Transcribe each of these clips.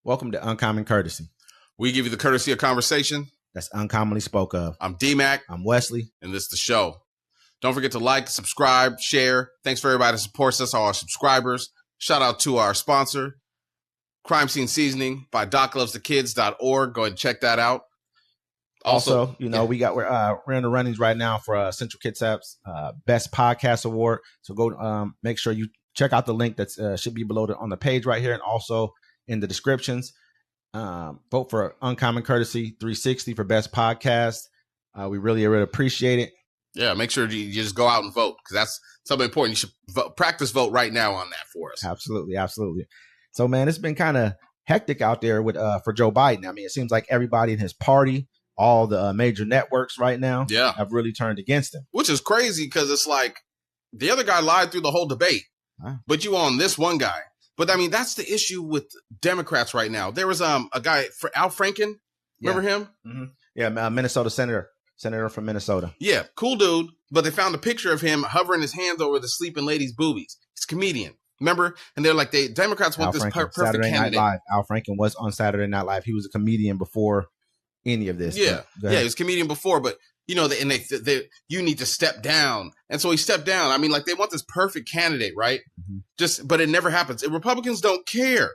Welcome to Uncommon Courtesy. We give you the courtesy of conversation That's uncommonly spoke of. I'm D-Mac. I'm Wesley. And this is the show. Don't forget to like, subscribe, share. Thanks for everybody that supports us, all our subscribers. Shout out to our sponsor, Crime Scene Seasoning by DocLovesTheKids.org. Go ahead and check that out. Also, we're in the runnings right now for Central Kitsap's Best Podcast Award. So go make sure you check out the link that should be below on the page right here, and also in the descriptions. Vote for Uncommon Courtesy 360 for Best Podcast. We really appreciate it. Yeah, make sure you just go out and vote, because that's something important. You should practice vote right now on that for us. Absolutely. So, man, it's been kind of hectic out there with for Joe Biden. I mean, it seems like everybody in his party, all the major networks right now, have really turned against him. Which is crazy, because it's like the other guy lied through the whole debate, but you on this one guy. But I mean, that's the issue with Democrats right now. There was a guy, Al Franken. Remember him? Mm-hmm. Yeah, Minnesota senator from Minnesota. Yeah, cool dude. But they found a picture of him hovering his hands over the sleeping lady's boobies. He's a comedian. Remember? And they're like, Democrats want this perfect Saturday candidate. Night Live. Al Franken was on Saturday Night Live. He was a comedian before any of this. Yeah, he was a comedian before, but you know, you need to step down. And so he stepped down. I mean, like, they want this perfect candidate, right? Mm-hmm. But it never happens. And Republicans don't care.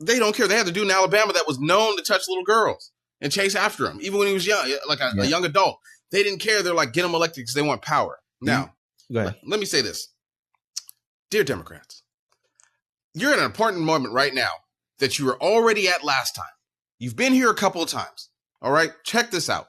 They don't care. They had to do in Alabama that was known to touch little girls and chase after him, even when he was young, like a young adult. They didn't care. They're like, get him elected because they want power. Now, let me say this. Dear Democrats, you're at an important moment right now that you were already at last time. You've been here a couple of times. All right? Check this out.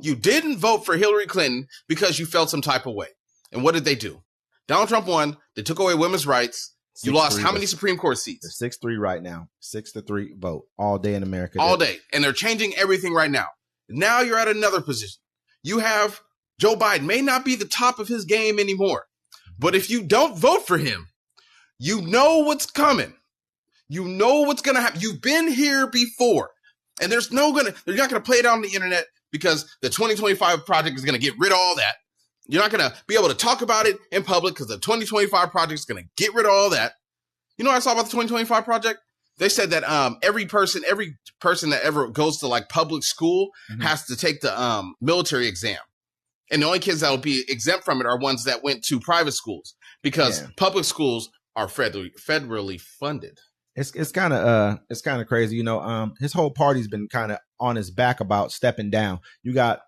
You didn't vote for Hillary Clinton because you felt some type of way. And what did they do? Donald Trump won. They took away women's rights. You lost how many Supreme Court seats? They're 6-3 right now. 6-3 vote all day in America. All day. And they're changing everything right now. Now you're at another position. You have Joe Biden may not be the top of his game anymore. But if you don't vote for him, you know what's coming. You know what's going to happen. You've been here before. And they're not going to play it out on the internet, because the 2025 project is going to get rid of all that. You're not going to be able to talk about it in public, because the 2025 project is going to get rid of all that. You know what I saw about the 2025 project? They said that every person that ever goes to like public school has to take the military exam. And the only kids that will be exempt from it are ones that went to private schools, because public schools are federally funded. It's kind of crazy. You know, his whole party's been kind of on his back about stepping down. You got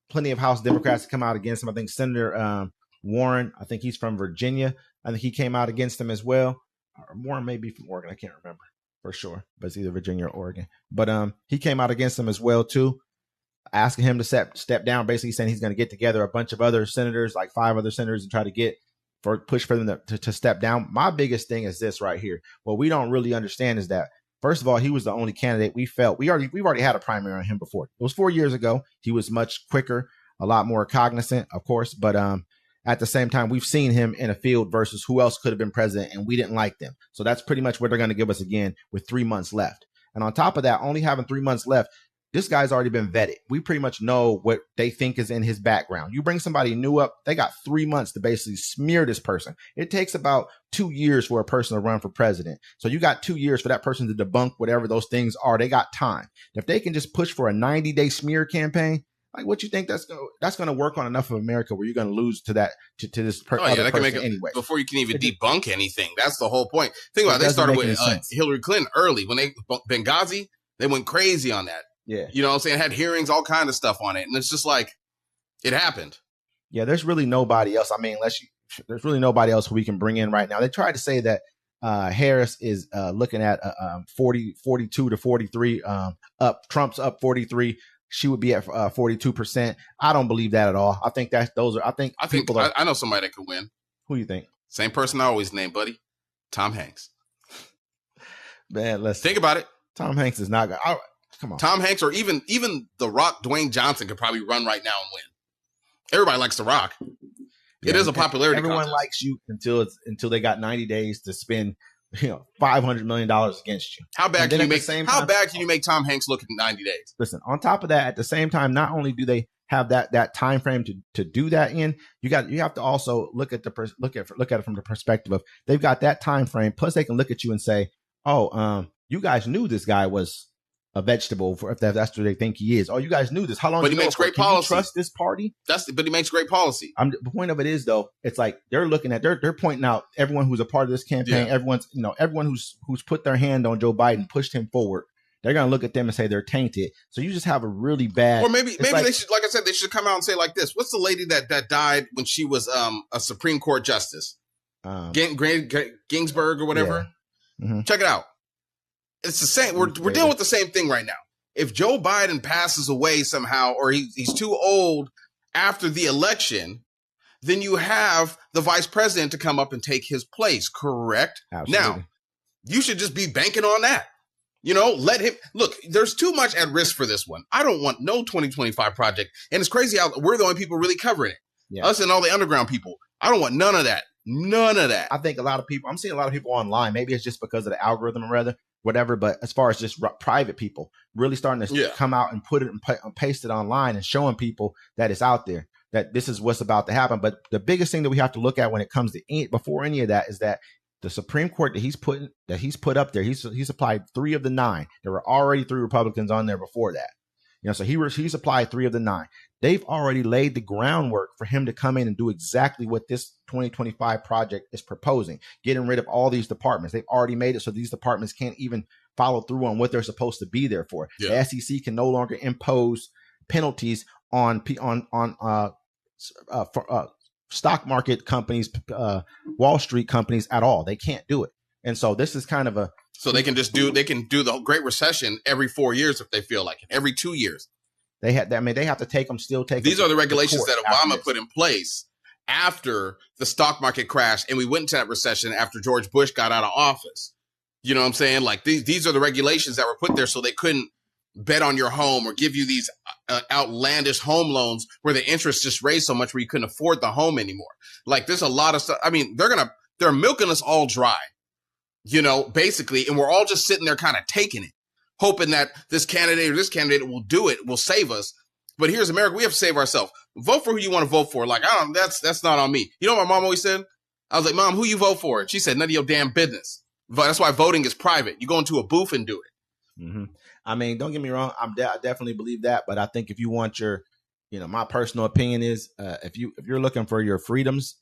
plenty of House Democrats to come out against him. I think Senator Warren, I think he's from Virginia. I think he came out against him as well. Warren may be from Oregon. I can't remember for sure, but it's either Virginia or Oregon. But he came out against him as well too, asking him to step down, basically saying he's going to get together a bunch of other senators, like 5 other senators, and try to push for them to step down. My biggest thing is this right here. What we don't really understand is that, first of all, he was the only candidate we felt. We've already had a primary on him before. It was 4 years ago. He was much quicker, a lot more cognizant, of course. But at the same time, we've seen him in a field versus who else could have been president, and we didn't like them. So that's pretty much what they're going to give us again with 3 months left. And on top of that, only having 3 months left, this guy's already been vetted. We pretty much know what they think is in his background. You bring somebody new up, they got 3 months to basically smear this person. It takes about 2 years for a person to run for president. So you got 2 years for that person to debunk whatever those things are. They got time. If they can just push for a 90-day smear campaign, like, what you think that's going to work on enough of America where you're going to lose to that to this other person make it, anyway? Before you can even debunk anything, that's the whole point. Think about it. They started with Hillary Clinton early when Benghazi. They went crazy on that. Yeah. You know what I'm saying? Had hearings, all kind of stuff on it. And it's just like, it happened. Yeah, there's really nobody else. I mean, there's really nobody else who we can bring in right now. They tried to say that Harris is looking at 42 to 43 up. Trump's up 43. She would be at 42%. I don't believe that at all. I think I know somebody that could win. Who you think? Same person I always name, buddy. Tom Hanks. Man, let's think about it. Tom Hanks is not going to. Come on. Tom Hanks, or even The Rock, Dwayne Johnson could probably run right now and win. Everybody likes The Rock. It is a popularity Everyone contest. likes you until they got 90 days to spend, $500 million against you. How bad can you make Tom Hanks look in 90 days? Listen, on top of that, at the same time, not only do they have that time frame to do that in, you have to also look at it from the perspective of they've got that time frame. Plus, they can look at you and say, you guys knew this guy was a vegetable, if that's what they think he is. Oh, you guys knew this. How long? But he makes great policy. Can you trust this party? But he makes great policy. The point of it is, though, it's like they're looking at they're pointing out everyone who's a part of this campaign. Yeah. Everyone who's put their hand on Joe Biden, pushed him forward. They're gonna look at them and say they're tainted. So you just have a really bad. Or maybe they should, like I said, they should come out and say like this. What's the lady that died when she was a Supreme Court justice? Ginsburg or whatever. Yeah. Mm-hmm. Check it out. It's the same. We're dealing with the same thing right now. If Joe Biden passes away somehow, or he's too old after the election, then you have the vice president to come up and take his place. Correct? Absolutely. Now, you should just be banking on that. Let him look. There's too much at risk for this one. I don't want no 2025 project. And it's crazy how we're the only people really covering it. Yeah. Us and all the underground people. I don't want none of that. None of that. I think I'm seeing a lot of people online. Maybe it's just because of the algorithm or whatever. But as far as just private people really starting to come out and put it and paste it online and showing people that it's out there, that this is what's about to happen. But the biggest thing that we have to look at when it comes to before any of that is that the Supreme Court that he's put up there, he's applied 3 of the 9. There were already 3 Republicans on there before that. So he's applied 3 of the 9. They've already laid the groundwork for him to come in and do exactly what this 2025 project is proposing, getting rid of all these departments. They've already made it so these departments can't even follow through on what they're supposed to be there for. Yeah. The SEC can no longer impose penalties on stock market companies, Wall Street companies at all. They can't do it. And so this is kind of so they can do the Great Recession every 4 years if they feel like it, every 2 years. They have to take them. These are the regulations that Obama put in place after the stock market crashed, and we went into that recession after George Bush got out of office. You know what I'm saying? Like these are the regulations that were put there so they couldn't bet on your home or give you these outlandish home loans where the interest just raised so much where you couldn't afford the home anymore. Like there's a lot of stuff. I mean, they're milking us all dry, basically, and we're all just sitting there kind of taking it, hoping that this candidate will do it, will save us. But here's America. We have to save ourselves. Vote for who you want to vote for. Like, that's not on me. You know what my mom always said? I was like, Mom, who you vote for? And she said, none of your damn business. That's why voting is private. You go into a booth and do it. Mm-hmm. I mean, don't get me wrong. I definitely believe that. But I think if you want my personal opinion is if you're looking for your freedoms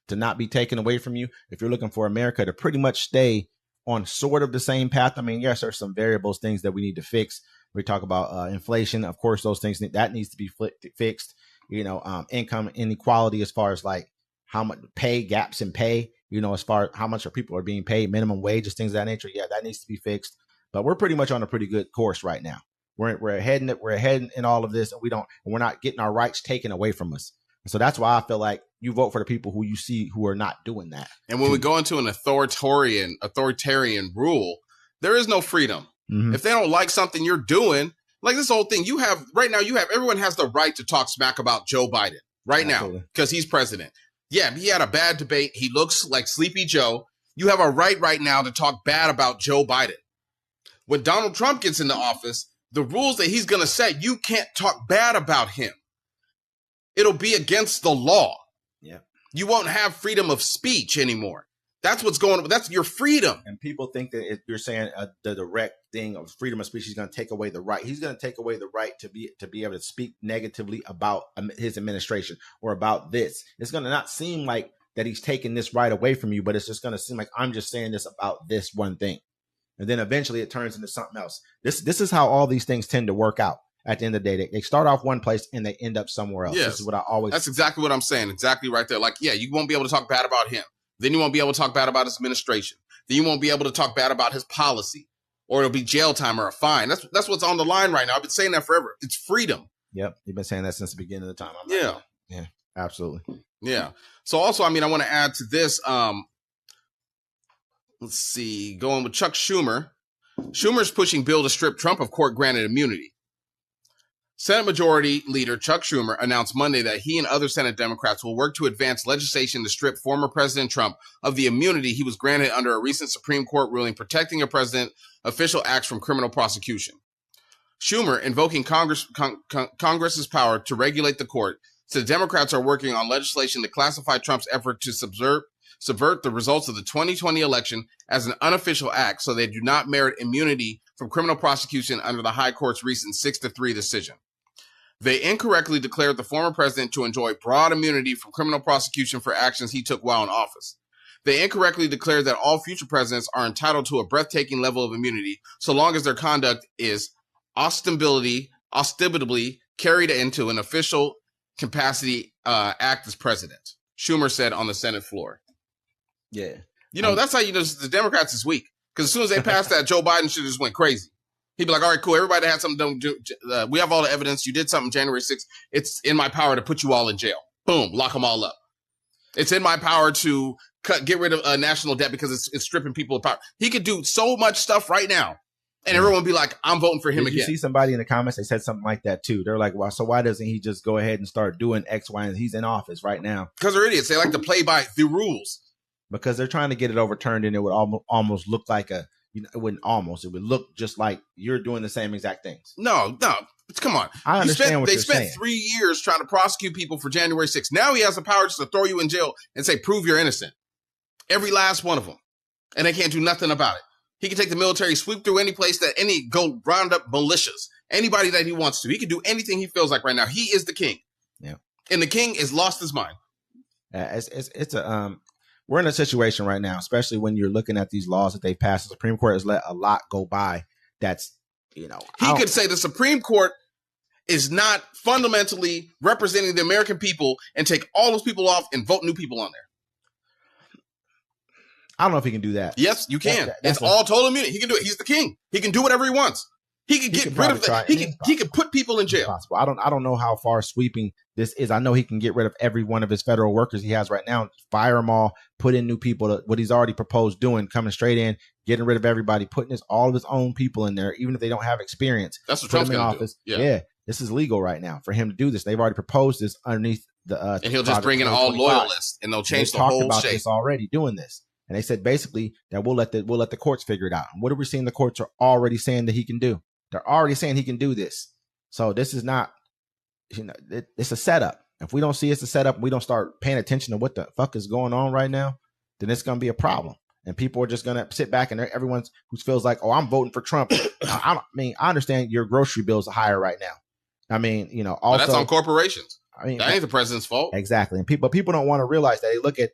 to not be taken away from you, if you're looking for America to pretty much stay on sort of the same path. I mean, yes, there's some variables, things that we need to fix. We talk about inflation. Of course, those things that needs to be fixed. Income inequality as far as like how much pay gaps in pay, as far as how much people are being paid, minimum wages, things of that nature. Yeah, that needs to be fixed. But we're pretty much on a pretty good course right now. We're ahead in all of this, and we're not getting our rights taken away from us. And so that's why I feel like you vote for the people who you see who are not doing that. And when we go into an authoritarian rule, there is no freedom. Mm-hmm. If they don't like something you're doing, like this whole thing, everyone has the right to talk smack about Joe Biden right now because he's president. Yeah, he had a bad debate. He looks like Sleepy Joe. You have a right now to talk bad about Joe Biden. When Donald Trump gets into office, the rules that he's going to set, you can't talk bad about him. It'll be against the law. Yeah. You won't have freedom of speech anymore. That's what's going on. That's your freedom. And people think that if you're saying the direct thing of freedom of speech, he's going to take away the right. He's going to take away the right to be able to speak negatively about his administration or about this. It's going to not seem like that he's taking this right away from you, but it's just going to seem like I'm just saying this about this one thing. And then eventually it turns into something else. This is how all these things tend to work out. At the end of the day, they start off one place and they end up somewhere else. Yes. This is what I always. That's exactly what I'm saying. Exactly right there. Like, yeah, you won't be able to talk bad about him. Then you won't be able to talk bad about his administration. Then you won't be able to talk bad about his policy, or it'll be jail time or a fine. That's what's on the line right now. I've been saying that forever. It's freedom. Yep, you've been saying that since the beginning of the time. Yeah, absolutely. Yeah. So also, I mean, I want to add to this. Let's see. Going with Chuck Schumer. Schumer's pushing bill to strip Trump of court-granted immunity. Senate Majority Leader Chuck Schumer announced Monday that he and other Senate Democrats will work to advance legislation to strip former President Trump of the immunity he was granted under a recent Supreme Court ruling protecting a president's official acts from criminal prosecution. Schumer, invoking Congress's power to regulate the court, said Democrats are working on legislation to classify Trump's effort to subvert the results of the 2020 election as an unofficial act, so they do not merit immunity from criminal prosecution under the High Court's recent 6-3 decision. They incorrectly declared the former president to enjoy broad immunity from criminal prosecution for actions he took while in office. They incorrectly declared that all future presidents are entitled to a breathtaking level of immunity so long as their conduct is ostensibly carried into an official capacity act as president, Schumer said on the Senate floor. Yeah. That's how you know the Democrats is weak. Because as soon as they passed that, Joe Biden should have just went crazy. He'd be like, all right, cool. Everybody that had something done. We have all the evidence. You did something January 6th. It's in my power to put you all in jail. Boom. Lock them all up. It's in my power to get rid of national debt because it's stripping people of power. He could do so much stuff right now. And everyone would be like, I'm voting for him again. You see somebody in the comments, they said something like that too. They're like, well, so why doesn't he just go ahead and start doing X, Y, and he's in office right now? Because they're idiots. They like to play by the rules. Because they're trying to get it overturned, and it would almost look like it would look just like you're doing the same exact things. No, come on. I understand what you're saying. They spent 3 years trying to prosecute people for January 6th. Now he has the power just to throw you in jail and say, prove you're innocent. Every last one of them. And they can't do nothing about it. He can take the military, sweep through any place go round up militias. Anybody that he wants to. He can do anything he feels like right now. He is the king. Yeah. And the king has lost his mind. We're in a situation right now, especially when you're looking at these laws that they've passed. The Supreme Court has let a lot go by. That's, he could say the Supreme Court is not fundamentally representing the American people and take all those people off and vote new people on there. I don't know if he can do that. Yes, you can. It's all total immunity. He can do it. He's the king. He can do whatever he wants. He can get rid of that. He can put people in jail. I don't know how far sweeping this is. I know he can get rid of every one of his federal workers he has right now, fire them all, put in new people. What he's already proposed doing, coming straight in, getting rid of everybody, putting all of his own people in there, even if they don't have experience. That's what Trump's going to do. Yeah, this is legal right now for him to do this. They've already proposed this underneath the. And he'll just bring in all loyalists, and they'll change the whole shape. About this already doing this. And they said basically that we'll let the courts figure it out. And what are we seeing? The courts are already saying that he can do. They're already saying he can do this. So this is not, it's a setup. If we don't see it's a setup, we don't start paying attention to what the fuck is going on right now, then it's going to be a problem. And people are just going to sit back and everyone who feels like, oh, I'm voting for Trump. I understand your grocery bills are higher right now. Also that's on corporations. That ain't the president's fault. Exactly. And people don't want to realize that. They look at,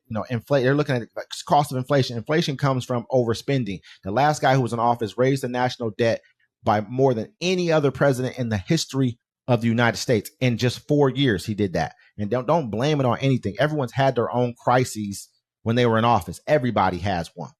they're looking at the cost of inflation. Inflation comes from overspending. The last guy who was in office raised the national debt by more than any other president in the history of the United States. In just 4 years, he did that. And don't blame it on anything. Everyone's had their own crises when they were in office. Everybody has one.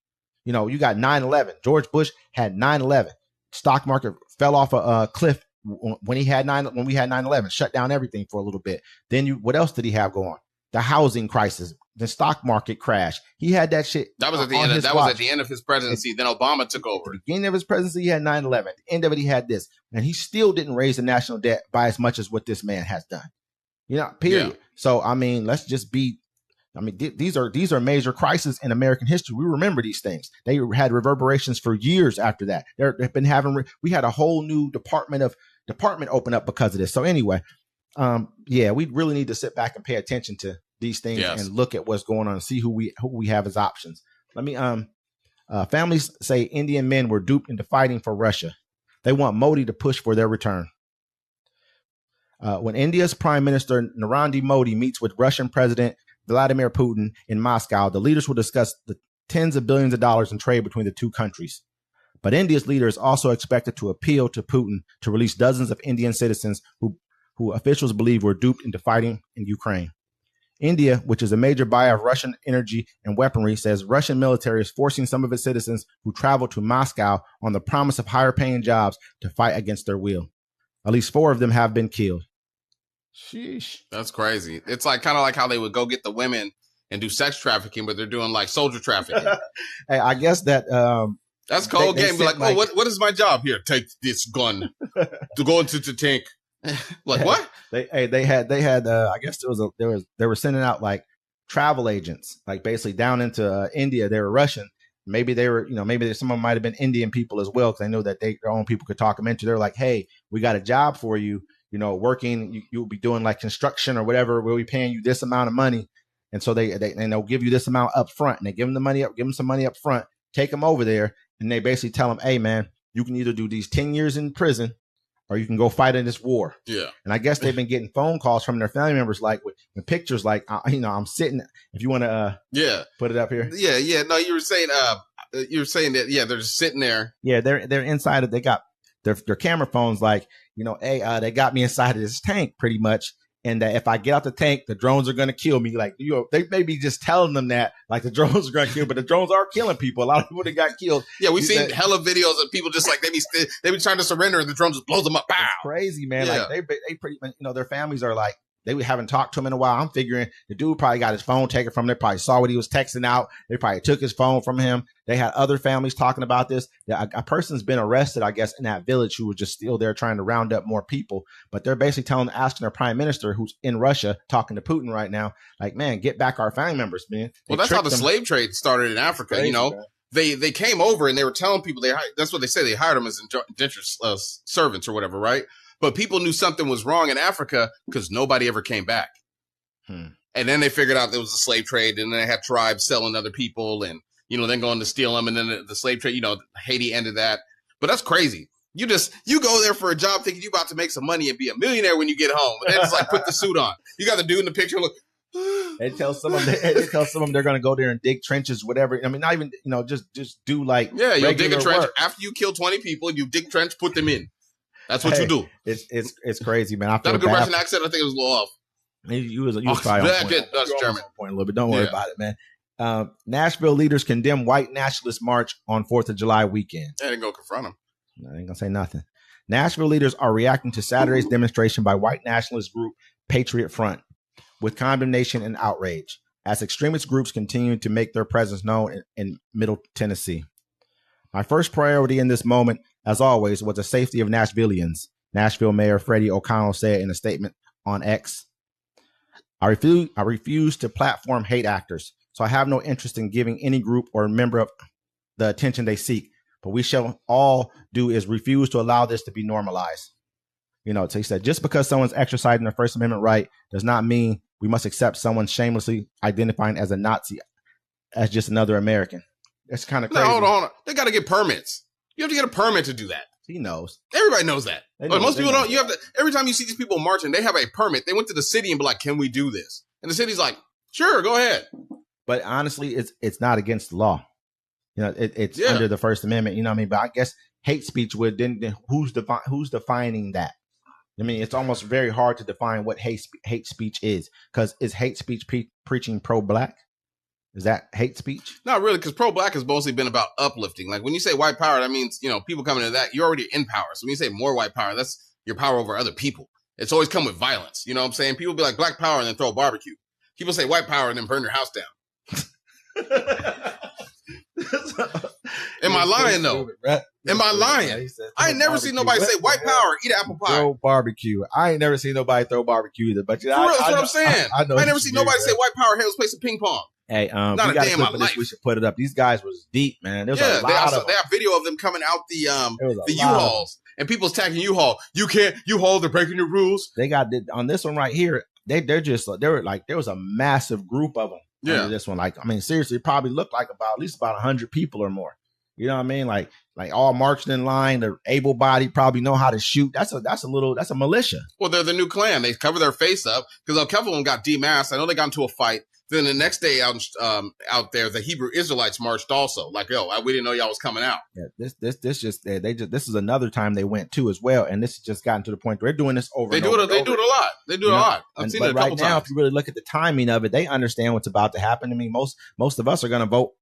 You got 9/11. George Bush had 9/11. Stock market fell off a cliff when we had 9/11, shut down everything for a little bit. Then what else did he have going? The housing crisis, the stock market crash. He had that shit. That was at the end. Was at the end of his presidency. Then Obama took over. At the beginning of his presidency, he had 9/11. At the end of it, he had this, and he still didn't raise the national debt by as much as what this man has done. Period. Yeah. So let's just be. These are major crises in American history. We remember these things. They had reverberations for years after that. They've been we had a whole new department open up because of this. So anyway, we really need to sit back and pay attention to these things and look at what's going on and see who we have as options. Families say Indian men were duped into fighting for Russia. They want Modi to push for their return. When India's Prime Minister Narendra Modi meets with Russian President Vladimir Putin in Moscow, the leaders will discuss the tens of billions of dollars in trade between the two countries. But India's leader is also expected to appeal to Putin to release dozens of Indian citizens who officials believe were duped into fighting in Ukraine. India, which is a major buyer of Russian energy and weaponry, says Russian military is forcing some of its citizens who travel to Moscow on the promise of higher paying jobs to fight against their will. At least 4 of them have been killed. Sheesh. That's crazy. It's kind of like how they would go get the women and do sex trafficking, but they're doing like soldier trafficking. Hey, I guess that that's cold game. Be like, oh, what is my job here? Take this gun to go into the tank. What? They had I guess they were sending out like travel agents, like basically down into India. They were Russian. Maybe they were, maybe some of them might have been Indian people as well, because I know that their own people could talk them into. They're like, hey, we got a job for you. Working, you'll be doing like construction or whatever. We'll be paying you this amount of money. And so they'll give you this amount up front, and they give them the money up, give them some money up front, take them over there, and they basically tell them, hey man, you can either do these 10 years in prison or you can go fight in this war. Yeah. And I guess they've been getting phone calls from their family members, like with pictures, like, I'm sitting, if you want to put it up here. Yeah. No, you were saying that, they're just sitting there. Yeah, they're inside of, they got their camera phones, like, hey, they got me inside of this tank pretty much. And that if I get out the tank, the drones are going to kill me. Like, they may be just telling them that, like, the drones are going to kill, but the drones are killing people. A lot of people that got killed. Yeah, we've seen hella videos of people just like they be trying to surrender, and the drone just blows them up. Pow! It's crazy, man. Yeah. Like they pretty, their families are like, they haven't talked to him in a while. I'm figuring the dude probably got his phone taken from them. They probably saw what he was texting out. They probably took his phone from him. They had other families talking about this. A person's been arrested, I guess, in that village who was just still there trying to round up more people. But they're basically asking their prime minister, who's in Russia, talking to Putin right now, like, man, get back our family members, man. Well, that's how the slave trade started in Africa. Crazy, they came over and they were telling people that's what they say. They hired them as indentured servants or whatever, right? But people knew something was wrong in Africa because nobody ever came back. And then they figured out there was a slave trade, and then they had tribes selling other people and, then going to steal them. And then the slave trade, Haiti ended that. But that's crazy. You go there for a job thinking you're about to make some money and be a millionaire when you get home. And then it's like, put the suit on. You got the dude in the picture, look. They tell some of them they're going to go there and dig trenches, whatever. I mean, not even, just do like, you'll dig a trench. Work. After you kill 20 people, you dig trench, put them in. That's what you do. It's crazy, man. I feel not a good Russian accent. I think it was a little off. You was probably on point. That's German. Point a little bit. Don't worry about it, man. Nashville leaders condemn white nationalist march on 4th of July weekend. I didn't go confront them. I ain't gonna say nothing. Nashville leaders are reacting to Saturday's demonstration by white nationalist group Patriot Front with condemnation and outrage as extremist groups continue to make their presence known in Middle Tennessee. My first priority in this moment, as always, was the safety of Nashvillians, Nashville Mayor Freddie O'Connell said in a statement on X. I refuse to platform hate actors, so I have no interest in giving any group or member of the attention they seek. But we shall all do is refuse to allow this to be normalized. So he said, just because someone's exercising their First Amendment right does not mean we must accept someone shamelessly identifying as a Nazi as just another American. That's kind of crazy. Hold on. They got to get permits. You have to get a permit to do that. He knows. Everybody knows that. But most people don't. You have to. Every time you see these people marching, they have a permit. They went to the city and be like, "Can we do this?" And the city's like, "Sure, go ahead." But honestly, it's not against the law. It's under the First Amendment. But I guess hate speech would. Then who's defining that? I mean, it's almost very hard to define what hate speech is, because is hate speech preaching pro-black? Is that hate speech? Not really, because pro-black has mostly been about uplifting. Like when you say white power, that means, people coming into that, you're already in power. So when you say more white power, that's your power over other people. It's always come with violence. You know what I'm saying? People be like black power and then throw a barbecue. People say white power and then burn their house down. Am I lying though? Am I lying? I ain't never seen nobody say white power, eat apple pie. Throw barbecue. I ain't never seen nobody throw barbecue either. But that's what I'm saying. I never seen nobody say white power. Hey, let's play some ping pong. Hey, not a day in my life. We should put it up. These guys was deep, man. There's a lot of them. They have video of them coming out the U-Hauls, and people's tagging U-Haul. You can't U-Haul. They're breaking your rules. They got on this one right here. They were like there was a massive group of them. Yeah, this one, like, I mean, seriously, it probably looked like at least about 100 people or more. You know what I mean? Like all marching in line. They're able-bodied, probably know how to shoot. That's a militia. Well, they're the new Klan. They cover their face up because a couple of them got demasked. I know they got into a fight. Then the next day out there, the Hebrew Israelites marched also. Like, we didn't know y'all was coming out. Yeah, this is another time they went too as well, and this has just gotten to the point where they're doing this over. They do it a lot. They do it a lot. I've seen it a couple times. Right now, if you really look at the timing of it, they understand what's about to happen. I mean, most of us are going to vote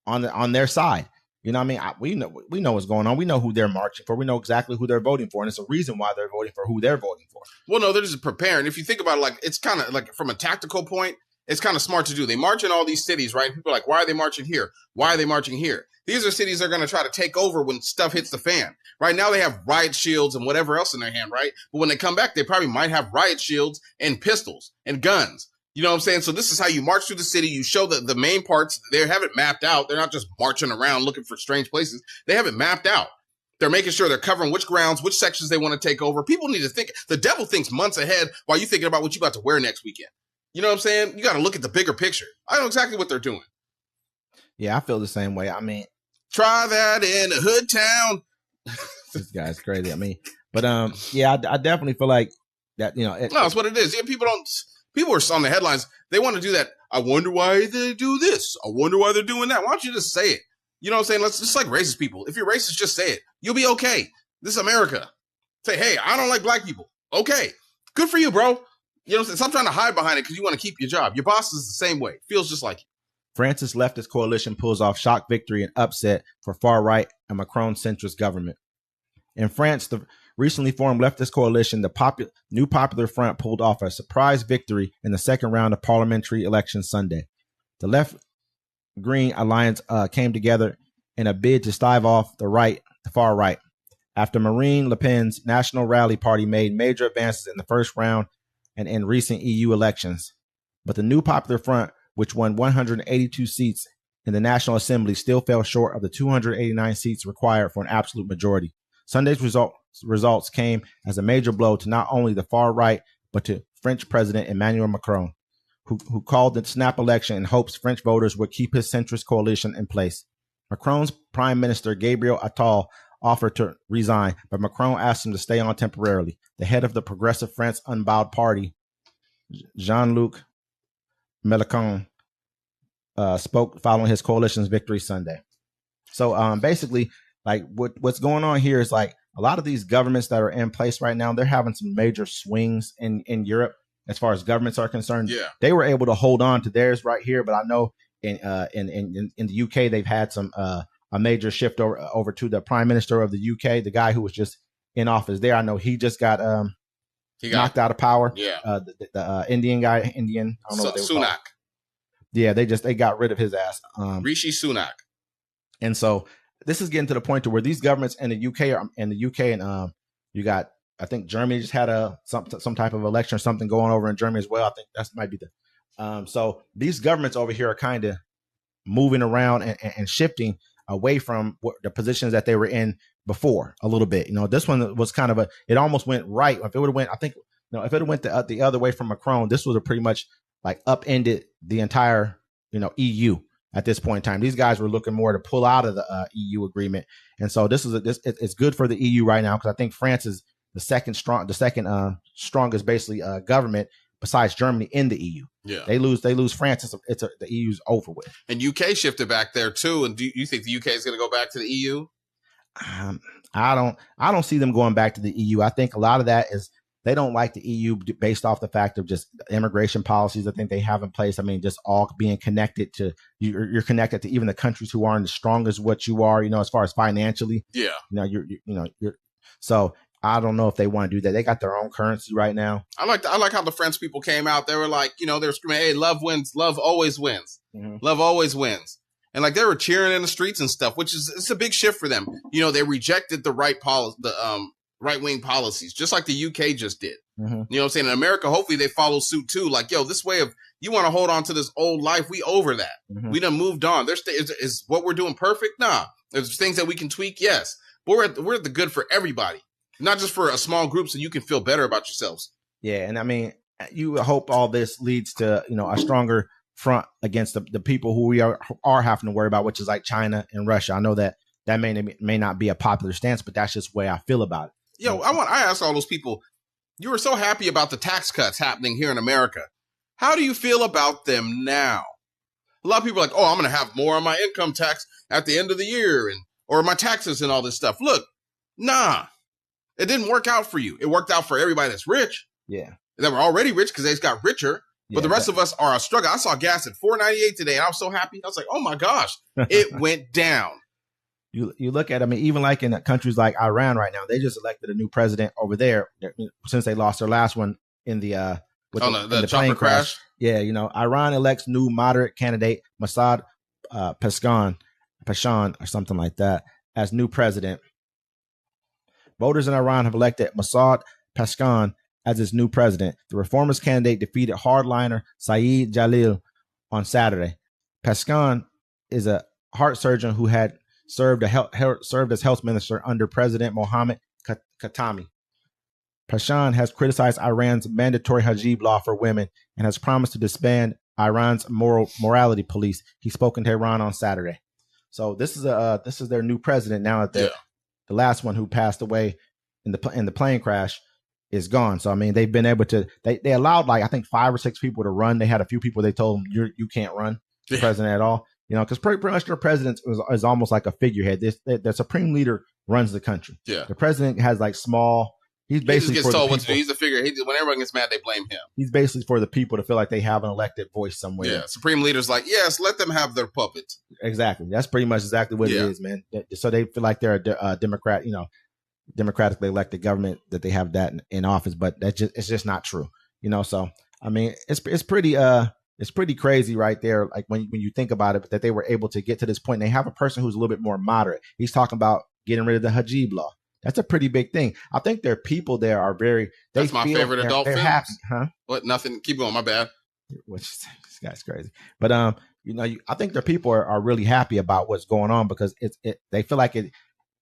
on their side. You know what I mean? We know what's going on. We know who they're marching for. We know exactly who they're voting for, and it's a reason why they're voting for who they're voting for. Well, no, they're just preparing. If you think about it, like, it's kind of like from a tactical point. It's kind of smart to do. They march in all these cities, right? People are like, why are they marching here? Why are they marching here? These are cities they're going to try to take over when stuff hits the fan. Right now they have riot shields and whatever else in their hand, right? But when they come back, they probably might have riot shields and pistols and guns. You know what I'm saying? So this is how you march through the city. You show the main parts. They have it mapped out. They're not just marching around looking for strange places. They have it mapped out. They're making sure they're covering which grounds, which sections they want to take over. People need to think. The devil thinks months ahead while you're thinking about what you're about to wear next weekend. You know what I'm saying? You got to look at the bigger picture. I know exactly what they're doing. Yeah, I feel the same way. I mean, try that in a hood town. This guy's crazy. I mean, but yeah, I definitely feel like that. You know, that's what it is. Yeah, people are on the headlines. They want to do that. I wonder why they do this. I wonder why they're doing that. Why don't you just say it? You know what I'm saying? Let's just like racist people. If you're racist, just say it. You'll be okay. This is America. Say, hey, I don't like black people. Okay, good for you, bro. You know what I'm saying? Stop trying to hide behind it because you want to keep your job. Your boss is the same way. Feels just like you. France's leftist coalition pulls off shock victory and upset for far-right and Macron-centrist government. In France, the recently formed leftist coalition, the New Popular Front, pulled off a surprise victory in the second round of parliamentary elections Sunday. The left-green alliance came together in a bid to stave off the far right, after Marine Le Pen's National Rally Party made major advances in the first round and in recent EU elections. But the New Popular Front, which won 182 seats in the National Assembly, still fell short of the 289 seats required for an absolute majority. Sunday's results came as a major blow to not only the far right, but to French President Emmanuel Macron, who called the snap election in hopes French voters would keep his centrist coalition in place. Macron's Prime Minister Gabriel Attal offered to resign, but Macron asked him to stay on temporarily. The head of the Progressive France Unbowed Party, Jean-Luc Mélenchon, spoke following his coalition's victory Sunday. So basically, like what's going on here is like a lot of these governments that are in place right now, they're having some major swings in Europe as far as governments are concerned. Yeah. They were able to hold on to theirs right here, but I know in the UK they've had some a major shift over to the Prime Minister of the UK, the guy who was just in office there. I know he just got knocked out of power. Yeah. The Indian guy, I don't know what they were Sunak. called. Yeah, they got rid of his ass. Rishi Sunak. And so this is getting to the point to where these governments in the UK and you got, I think Germany just had some type of election or something going over in Germany as well. I think that might be so these governments over here are kind of moving around and shifting away from the positions that they were in before a little bit. You know, this one was kind of it almost went right. If it would have went, I think, if it went the other way from Macron, this would have pretty much like upended the entire, EU at this point in time. These guys were looking more to pull out of the EU agreement. And so it's good for the EU right now, because I think France is the second strongest basically government besides Germany in the EU. Yeah. They lose France. The EU's over with. And UK shifted back there too. And do you think the UK is going to go back to the EU? I don't see them going back to the EU. I think a lot of that is they don't like the EU based off the fact of just immigration policies I think they have in place. I mean, just all being connected to you're connected to even the countries who aren't as strong as what you are, as far as financially. Yeah. You're so I don't know if they want to do that. They got their own currency right now. I like how the French people came out. They were like, they were screaming, "Hey, love wins. Love always wins. Mm-hmm. Love always wins." And like they were cheering in the streets and stuff, which is it's a big shift for them. They rejected the right-wing policies, just like the UK just did. Mm-hmm. You know what I'm saying? In America, hopefully they follow suit too. Like, this way of you want to hold on to this old life, we over that. Mm-hmm. We done moved on. Is what we're doing perfect? Nah. There's things that we can tweak, yes. But we're at the good for everybody, not just for a small group, so you can feel better about yourselves. Yeah, and I mean, you hope all this leads to a stronger front against the people who we are having to worry about, which is like China and Russia. I know that may not be a popular stance, but that's just the way I feel about it. I ask all those people, you were so happy about the tax cuts happening here in America. How do you feel about them now? A lot of people are like, oh, I'm going to have more on my income tax at the end of the year or my taxes and all this stuff. Look, nah, it didn't work out for you. It worked out for everybody that's rich. Yeah. That were already rich because they just got richer. But the rest of us are a struggle. I saw gas at $4.98 today, and I was so happy. I was like, oh, my gosh, it went down. You look at, even like in countries like Iran right now, they just elected a new president over there since they lost their last one in the chopper crash. Yeah, Iran elects new moderate candidate Masoud Pezeshkian or something like that as new president. Voters in Iran have elected Masoud Pezeshkian as its new president. The reformist candidate defeated hardliner Saeed Jalil on Saturday. Pezeshkian is a heart surgeon who had served as health minister under President Mohammed Khatami. Pashan has criticized Iran's mandatory hijab law for women and has promised to disband Iran's morality police. He spoke in Tehran on Saturday. So this is their new president now that the last one who passed away in the plane crash is gone. So I mean, they've been able to they allowed like I think 5 or 6 people to run. They had a few people they told them you can't run for president at all. You know, because pretty much their president is almost like a figurehead. The supreme leader runs the country. Yeah, the president has like small. He's basically he just gets told what to do. He's a figure. When everyone gets mad, they blame him. He's basically for the people to feel like they have an elected voice somewhere. Yeah, supreme leader's like, yes, let them have their puppets. Exactly. That's pretty much exactly what it is, man. So they feel like they're a Democrat, democratically elected government that they have that in office, but it's just not true. So I mean, it's pretty crazy right there. Like when you think about it, that they were able to get to this point. And they have a person who's a little bit more moderate. He's talking about getting rid of the hijab law. That's a pretty big thing. I think their people there are That's my favorite adult films. Happy, huh? What? Nothing. Keep going. My bad. This guy's crazy. But I think their people are really happy about what's going on because they feel like it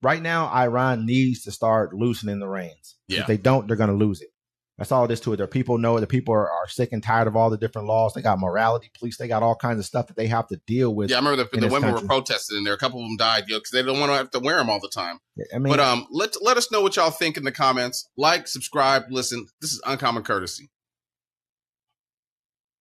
right now. Iran needs to start loosening the reins. Yeah. If they don't, they're going to lose it. That's all it is to it. Their people know it. The people are sick and tired of all the different laws. They got morality police. They got all kinds of stuff that they have to deal with. Yeah, I remember the women were protesting in there. A couple of them died because they don't want to have to wear them all the time. Yeah, I mean, but let us know what y'all think in the comments. Like, subscribe, listen. This is Uncommon Courtesy.